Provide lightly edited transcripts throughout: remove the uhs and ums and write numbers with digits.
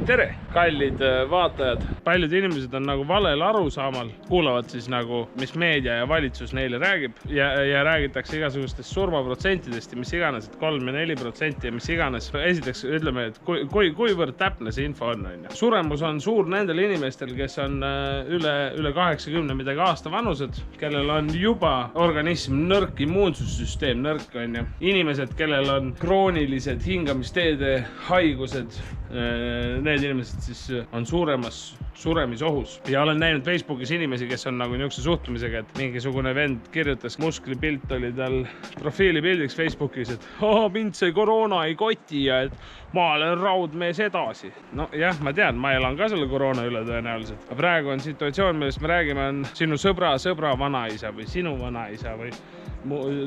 Tere, kallid vaatajad. Paljud inimesed on nagu valel arusaamal, kuulavad siis nagu, mis meedia ja valitsus neile räägib ja räägitakse igasugustest surmaprotsentidest ja mis iganes, et 3 ja 4% ja mis iganes. Esiteks ütleme, et kuivõrd täpne see info on. Suremus on suur nendel inimestel, kes on üle 80 midagi aasta vanused, kellel on juba organism nõrk, immuunsussüsteem nõrk on ja inimesed, kellel on kroonilised hingamisteede haigused, need inimesed siis on suremisohus. Ja olen näinud Facebookis inimesi, kes on nagu niisuguse suhtumisega, et mingisugune vend kirjutas, musklipilt oli tal profiilipildiks Facebookis, et mind see koroona ei koti ja et ma olen raudmees edasi. No jah, ma tean, ma elan ka selle koroona üle tõenäoliselt. Aga praegu on situatsioon, millest me räägime, on sinu sõbra vanaisa või sinu vanaisa või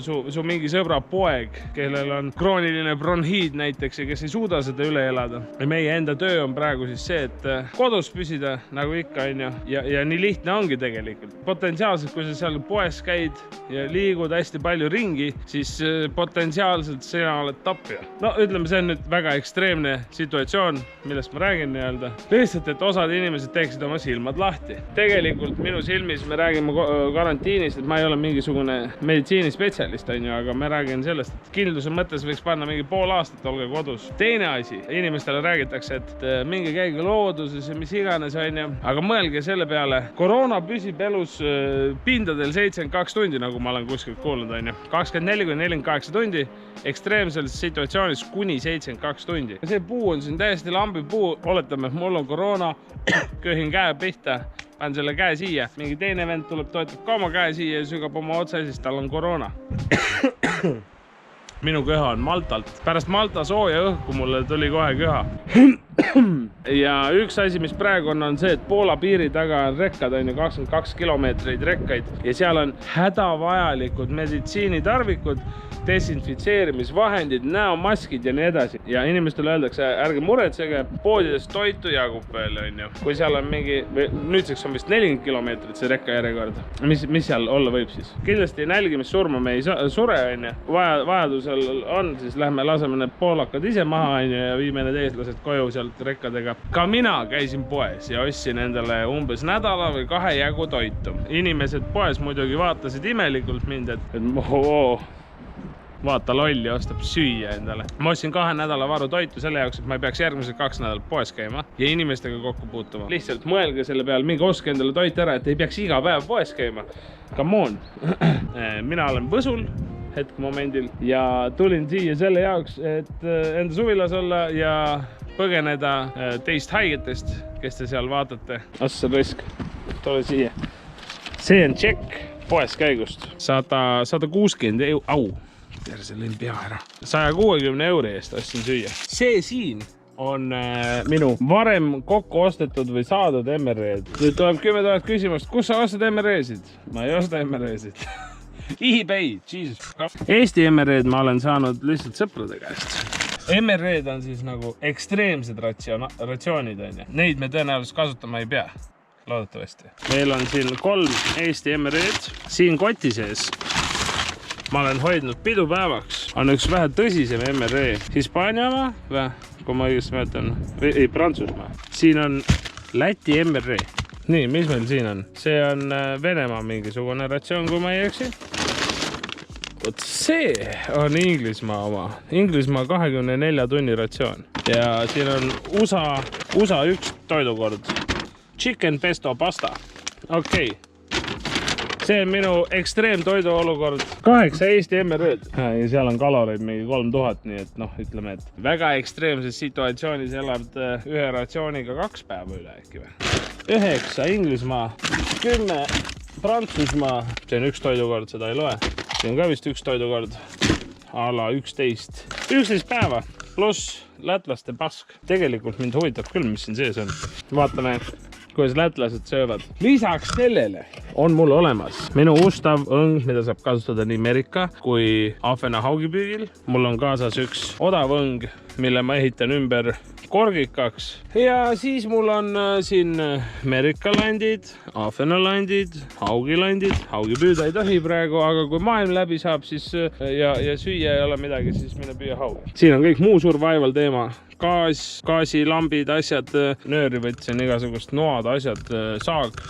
su mingi sõbra poeg, kellel on krooniline bronhiid näiteks ja kes ei suuda seda üle elada. Ja meie enda töö on praegu siis see, et kodus püsida nagu ikka on ja nii lihtne ongi tegelikult. Potentsiaalselt, kui sa seal poes käid ja liigud hästi palju ringi, siis potentsiaalselt sina oled tapja. No ütleme, see on nüüd väga ekstreemne situatsioon, millest ma räägin nii-öelda. Lihtsalt, et osad inimesed teeksid oma silmad lahti. Tegelikult minu silmis me räägime karantiinist, et ma ei ole mingisugune meditsiinispetsialist, aga me räägin sellest, et kindluse mõttes võiks panna mingi pool aastat, olge kodus. Teine asi, inimestele räägitakse, et mingi käige looduses ja mis iganes on ja, aga mõelge selle peale, koroona püsib elus pindadel 72 tundi, nagu ma olen kuskilt kuulnud on ja 24–48 tundi, ekstreemses situatsioonis kuni 72 tundi. See puu on siin täiesti lambi puu, oletame, et mul on koroona, köhin käe pihta, panen selle käe siia, mingi teine vend tuleb, toetab ka oma käe siia ja sügab oma otsa, siis tal on koroona. Minu köha on Maltalt. Pärast Malta sooja õhku mulle tuli kohe köha. Ja üks asi, mis praegu on see, et Poola piiri taga on rekkad, on ju 22 kilomeetreid rekkaid ja seal on hädavajalikud meditsiinitarvikud, desinfitseerimisvahendid, näomaskid ja nii edasi. Ja inimestele öeldakse, ärge muretsege, poodides toitu jagub veel, on ju. Kui seal on mingi, nüüdseks on vist 40 kilomeetrit see rekka järjekord. Mis seal olla võib siis? Kindlasti nälgimissurma me ei sure, on ju. Vajadusel on, siis lähme laseme need poolakad ise maha, on ju, ja viime need eestlased koju sealt rekkadega. Ka mina käisin poes ja ostsin endale umbes nädala või 2 jagu toitu. Inimesed poes muidugi vaatasid imelikult mind, et vaata lolli, ostab süüa endale. Ma ostsin 2 nädala varu toitu selle jaoks, et ma ei peaks järgmised 2 nädalat poes käima ja inimestega kokku puutuma. Lihtsalt mõelge selle peale, mingi oske endale toit ära, et ei peaks iga päev poes käima. Come on! Mina olen Võsul hetkmomendil ja tulin siia selle jaoks, et enda suvilas olla ja põgeneda teist haigetest, kes te seal vaatate. Assa rõisk, tule siia. See on tšekk poes käigust. 160 au! Terse lõin pea ära. 160 euro eest ostsin süüa. See siin on minu varem kokku ostetud või saadud MRE-d. Nüüd tuleb 10 000 küsimust, kus sa ostad MRE-sid? Ma ei osta MRE-sid. eBay, Jesus. Eesti MRE-d ma olen saanud lihtsalt sõprade käest. MRE-d on siis nagu ekstreemsed ratsioonid. Neid me tõenäoliselt kasutama ei pea. Loodetavasti. Meil on siin 3 Eesti MRE-d. Siin koti sees ma olen hoidnud pidupäevaks. On üks vähe tõsisem MRE. Hispaania oma, kui ma õigesti mäletan, ei, Prantsusmaa. Siin on Läti MRE. Nii, mis meil siin on? See on Venemaa mingisugune ratsioon, kui ma ei eksi. Vot see on Inglismaa oma. Inglismaa 24 tunni ratsioon. Ja siin on USA 1 toidukord. Chicken pesto pasta. Okei. See on minu ekstreem toidu olukord. 8 Eesti MRE-d. Ja seal on kaloreid mingi 3000, nii et ütleme, et väga ekstreemses situatsioonis elab ühe ratsiooniga 2 päeva üle äkki või. 9 Inglismaa, 10 Prantsusmaa. See on 1 toidukord, seda ei loe. See on ka vist 1 toidukord. Ala 11. 11 päeva pluss lätlaste pask. Tegelikult mind huvitab küll, mis siin sees on. Vaatame, kuidas lätlased söövad. Lisaks sellele on mul olemas minu ustav õng, mida saab kasutada nii merika kui ahvena haugipüügil. Mul on kaasas üks odav õng, mille ma ehitan ümber korgikaks. Ja siis mul on siin merikalandid, ahvenalandid, haugilandid. Haugi püüda ei tohi praegu, aga kui maailm läbi saab, siis ja süüa ei ole midagi, siis mine püüa haugi. Siin on kõik muu survival teema. Gaasilambid, asjad, nööri võtsin, igasugust noad, asjad, saag.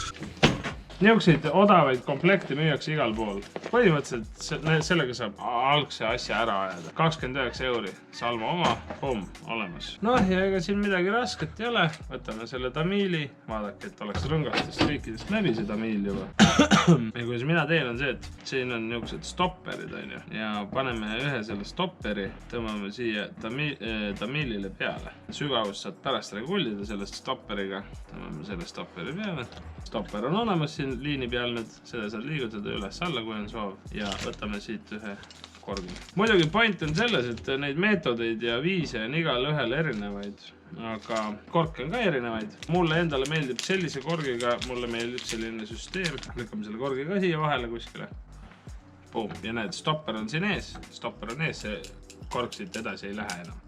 Niisuguseid odavaid komplekte müüakse igal pool. Põhimõtteliselt sellega saab algse asja ära ajada. 29 €, Salmo oma, pomm, olemas. Noh, ja ega siin midagi rasket ei ole. Võtame selle tamiili, vaadake, et oleks rõngastest kõikidest läbi see tamiil juba. Ja kuidas mina teen on see, et siin on niisugused stopperid, on ju. Ja paneme ühe selle stopperi, tõmbame siia tamiilile peale. Sügavust saad pärast regullida sellest stopperiga. Tõmbame selle stopperi peale. Stopper on olemas siin liini peal nüüd, seda saad liigutada üles-alla, kui on soov. Ja võtame siit ühe korgi. Muidugi point on selles, et neid meetodeid ja viise on igal ühel erinevaid, aga korke on ka erinevaid. Mulle endale meeldib sellise korgiga, mulle meeldib selline süsteem. Lükkame selle korgi ka siia vahele kuskile. Boom. Ja näed, stopper on siin ees. Stopper on ees, see kork siit edasi ei lähe enam.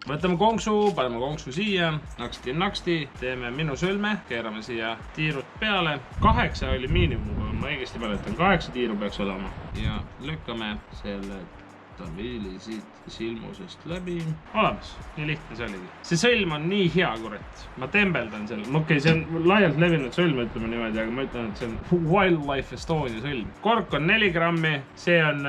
Võtame konksu, paneme konksu siia, naksti, teeme minu sõlme, keerame siia tiirud peale. 8 oli miinimum, ma õigesti mäletan, 8 tiiru peaks olema. Ja lükkame selle tamiili siit silmusest läbi. Olemas, nii lihtne see oligi. See sõlm on nii hea, kurat. Ma tembeldan selle. Okei, see on laialt levinud sõlm, ütleme niimoodi, aga ma ütlen, et see on Wildlife Estonia sõlm. Kork on 4 grammi, see on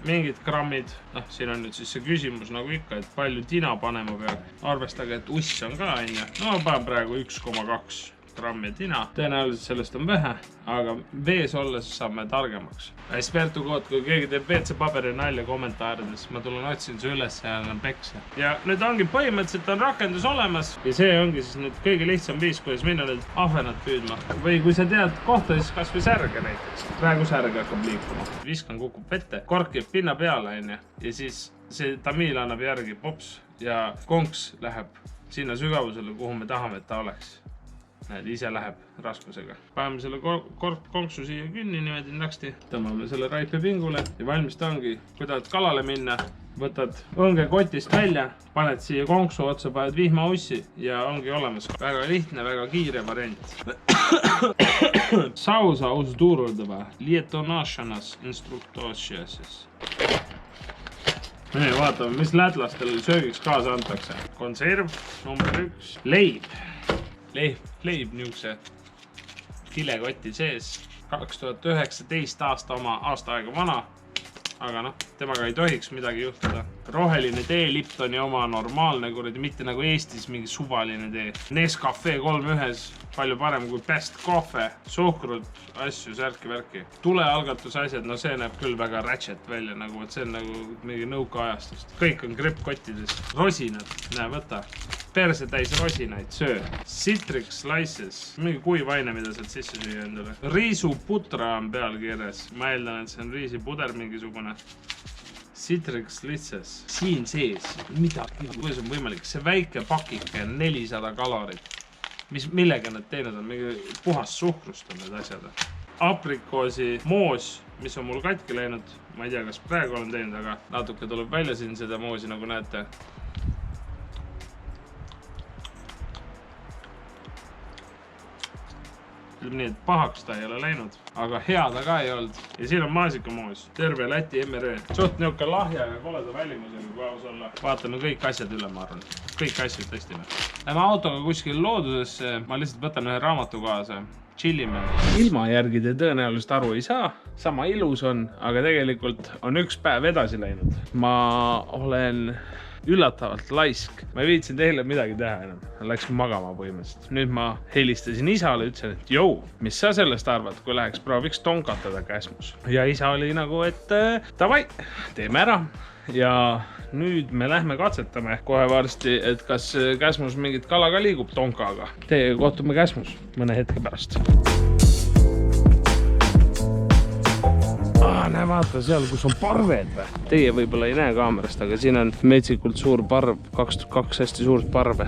mingid grammid. Siin on nüüd siis see küsimus nagu ikka, et palju tina panema peab. Arvestage, et uss on ka, on ju. No panen praegu 1,2 grammi tina. Tõenäoliselt sellest on vähe, aga vees olles saame targemaks. Espertu kood, kui keegi teeb WC-paberi nalja kommentaarides, ma tulen otsin see üles ja annan peksa. Ja nüüd ongi põhimõtteliselt on rakendus olemas ja see ongi siis nüüd kõige lihtsam viis, kuidas minna nüüd ahvenat püüdma. Või kui sa tead kohta, siis kas või särge näiteks. Praegu särge hakkab liikuma. Viskan kukub vette, kork jääb pinna peale ja siis see tamiil annab järgi pops ja konks läheb sinna sügavusele, kuhu me tahame, et ta oleks. Näed, ise läheb raskusega. Paneme selle konksu siia künni niimoodi naksti. Tõmbame selle raipe pingule ja valmis ta ongi. Kui tahad kalale minna, võtad õnge kotist välja, paned siia konksu otsa, paned vihmaussi ja ongi olemas. Väga lihtne, väga kiire variant. Sausa uzdurudava, lietonašanas instruktosiasis. Nii, vaatame, mis lätlastel söögiks kaasa antakse. Konserv, number 1, leib. Leib niisuguse kilekoti sees. 2019 aasta oma aasta aega vana, aga temaga ei tohiks midagi juhtuda. Roheline tee, Liptoni oma normaalne, kuradi, mitte nagu Eestis mingi suvaline tee. Nescafe 3-1, palju parem kui Best Coffee, suhkrut, asju, särki-värki. Tulealgatuse asjad, no see näeb küll väga ratchet välja, nagu, et see on nagu mingi nõukaajastust. Kõik on kreppkottides. Rosinad, näe, võta. Perse täis rosinaid, söö. Citrix slices, mingi kuivaine, mida saad sisse süüa endale. Riisuputra on peal kirjas. Ma eeldan, et see on riisipuder mingisugune. Citrix slices, siin sees. Mida? Kuidas on võimalik? See väike pakike on 400 kalorit. Millega nad teinud on? Mingi puhas suhkrust on need asjad. Aprikoosi moos, mis on mul katki läinud. Ma ei tea, kas praegu olen teinud, aga natuke tuleb välja siin seda moosi, nagu näete. Nii, et pahaks ta ei ole läinud, aga hea ta ka ei olnud. Ja siin on maasikamoos, terve Läti MRE. Suht niuke lahja ja koleda välimusega kui aus olla. Vaatame kõik asjad üle, ma arvan. Kõik asjad tõstime. Lähme autoga kuskil loodusesse, ma lihtsalt võtan ühe raamatu kaasa. Chillime. Ilma järgi te tõenäoliselt aru ei saa. Sama ilus on, aga tegelikult on üks päev edasi läinud. Ma olen üllatavalt laisk. Ma ei viitsin teile midagi teha enam. Läks magama põhimõtteliselt. Nüüd ma helistasin isale, ütlesin, et jou, mis sa sellest arvad, kui läheks prooviks tonkatada Käsmus. Ja isa oli nagu, et davai, teeme ära. Ja nüüd me lähme katsetame kohe varsti, et kas Käsmus mingit kala ka liigub tonkaga. Teiega kohtume Käsmus mõne hetke pärast. Näe, vaata seal, kus on parved või? Teie võib-olla ei näe kaamerast, aga siin on metsikult suur parv, 2 hästi suurt parve.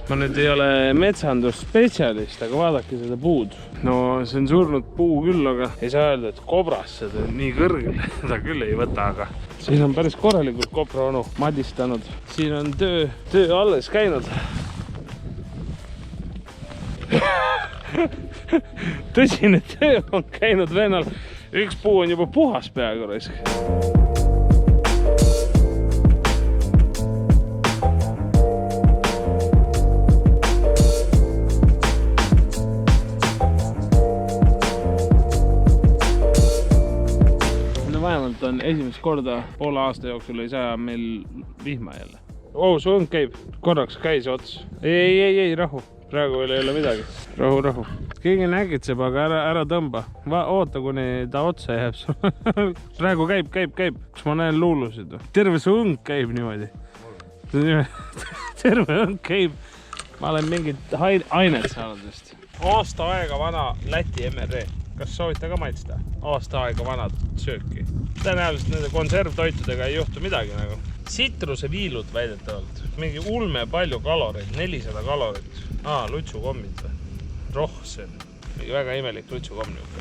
ma nüüd ei ole metsandusspetsialist, aga vaadake seda puud. No see on surnud puu küll, aga ei saa öelda, et kobras seda nii kõrgele ta küll ei võta, aga siin on päris korralikult kopra onu madistanud. Siin on töö alles käinud. Tõsine töö on käinud vennal. Üks puu on juba puhas peaaegu raisk. Vähemalt on esimest korda poole aasta jooksul ei saa meil vihma jälle. Su õng käib. Korraks käis ots. Ei, rahu. Praegu veel ei ole midagi. Rahu. Keegi nägitseb, aga ära tõmba. Oota, kuni ta otsa jääb. Praegu käib. Kas ma näen luulusid? Terve su õng käib niimoodi. Terve õng käib. Ma olen mingit ainet saanud vist. Aasta aega vana Läti MRE. Kas soovite ka maitsta? Aasta aega vanad sööki. Tõenäoliselt nende konservtoitudega ei juhtu midagi nagu. Sitruseviilud väidetavalt. Mingi ulme palju kaloreid, 400 kalorit. Lutsukommid või? Rohsen. Mingi väga imelik lutsukomm niuke.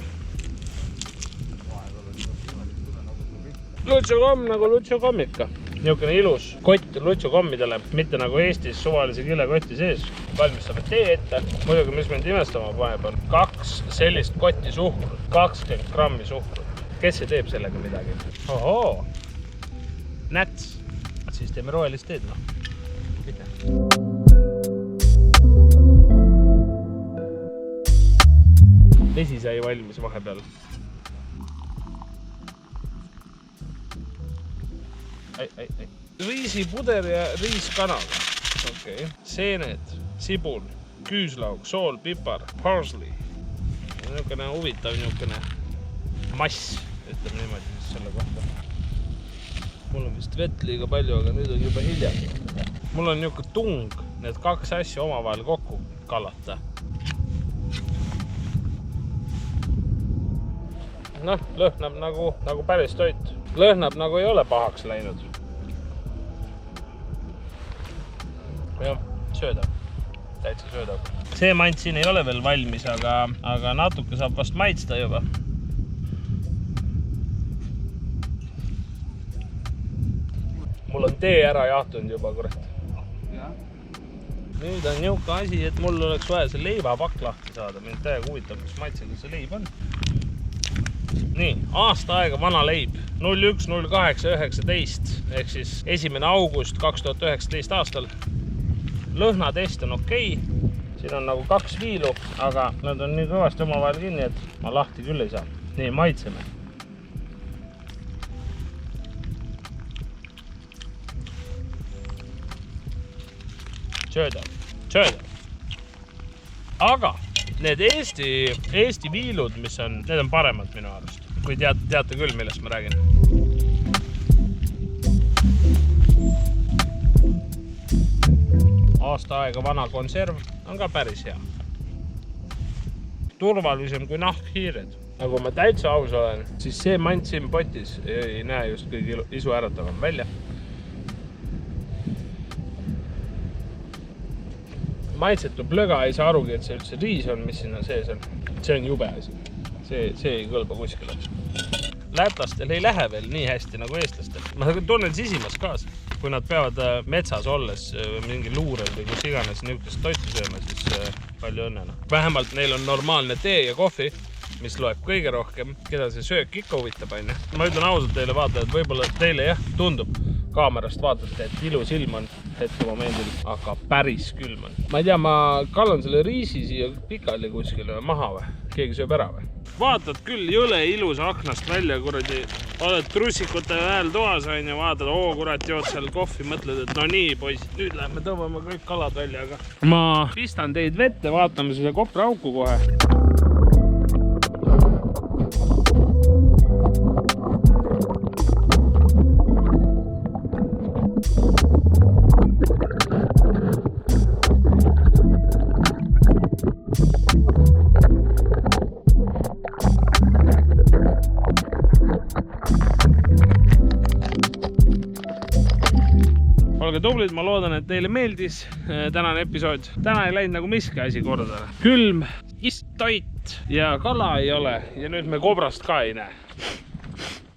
Lutsukomm nagu lutsukommika. Niukene ilus kott lutsukommidele, mitte nagu Eestis suvalise kilekoti sees. Valmistame tee ette. Muidugi, mis mind imestama paneb on 2 sellist kotti suhkrut, 20 grammi suhkrut. Kes see teeb sellega midagi? Ohoo! Näts! Siis teeme rohelist teed, Mitte. Vesi sai valmis vahepeal. Riisipuder ja riiskanaga. Okay. Seened, sibul, küüslaug, sool, pipar, parsley. Niukene huvitav niukene mass, ütleme niimoodi selle kohta. Mul on vist vett liiga palju, aga nüüd on juba hilja. Mul on niuke tung need 2 asja omavahel kokku kallata. Lõhnab nagu päris toit. Lõhnab nagu ei ole pahaks läinud. Jah, söödav. Täitsa söödav. See mant siin ei ole veel valmis, aga natuke saab vast maitsta juba. Mul on tee ära jahtunud juba, kurat. Nüüd on niuke asi, et mul oleks vaja see leivapakk lahti saada. Mind täiega huvitab, mis maitsega see leib on. Nii, aasta aega vana leib. 01.08.19 ehk siis 1. august 2019 aastal. Lõhnatest on okei. Siin on nagu 2 viilu, aga nad on nii kõvasti omavahel kinni, et ma lahti küll ei saa. Nii, maitseme. Söödav. Aga need Eesti viilud, mis on, need on paremad minu arust. Kui teate küll, millest ma räägin. Aasta aega vana konserv on ka päris hea. Turvalisem kui nahkhiired. Nagu ma täitsa aus olen, siis see mant siin potis ei näe just kõige isu äratavam välja. Maitsetu plöga ei saa arugi, et see üldse riis on, mis siin on sees on. See on jube asi. See ei kõlba kuskile. Lätlastel ei lähe veel nii hästi nagu eestlastel. Ma tunnen sisimas kaasa. Kui nad peavad metsas olles mingi luurel või kus iganes niukest toitu sööma, siis palju õnnena. Vähemalt neil on normaalne tee ja kohvi, mis loeb kõige rohkem, keda see söök ikka huvitab. Ma ütlen ausalt teile vaatajad, võib-olla teile tundub kaamerast vaatate, et ilus ilm on hetkemomendil, aga päris külm on. Ma ei tea, ma kallan selle riisi siia pikali kuskile maha või? Keegi sööb ära või? Vaatad küll jõle ilus aknast välja, kuradi. Oled trussikute hääl toas on ja vaatad, kurat, jood seal kohvi, mõtled, et no nii, poisid, nüüd lähme tõmbame kõik kalad välja, aga ma pistan teid vette, vaatame seda kopra auku kohe. tublid, ma loodan, et teile meeldis tänane episood. Täna ei läinud nagu miski asi korda. Külm, toit ja kala ei ole ja nüüd me kobrast ka ei näe.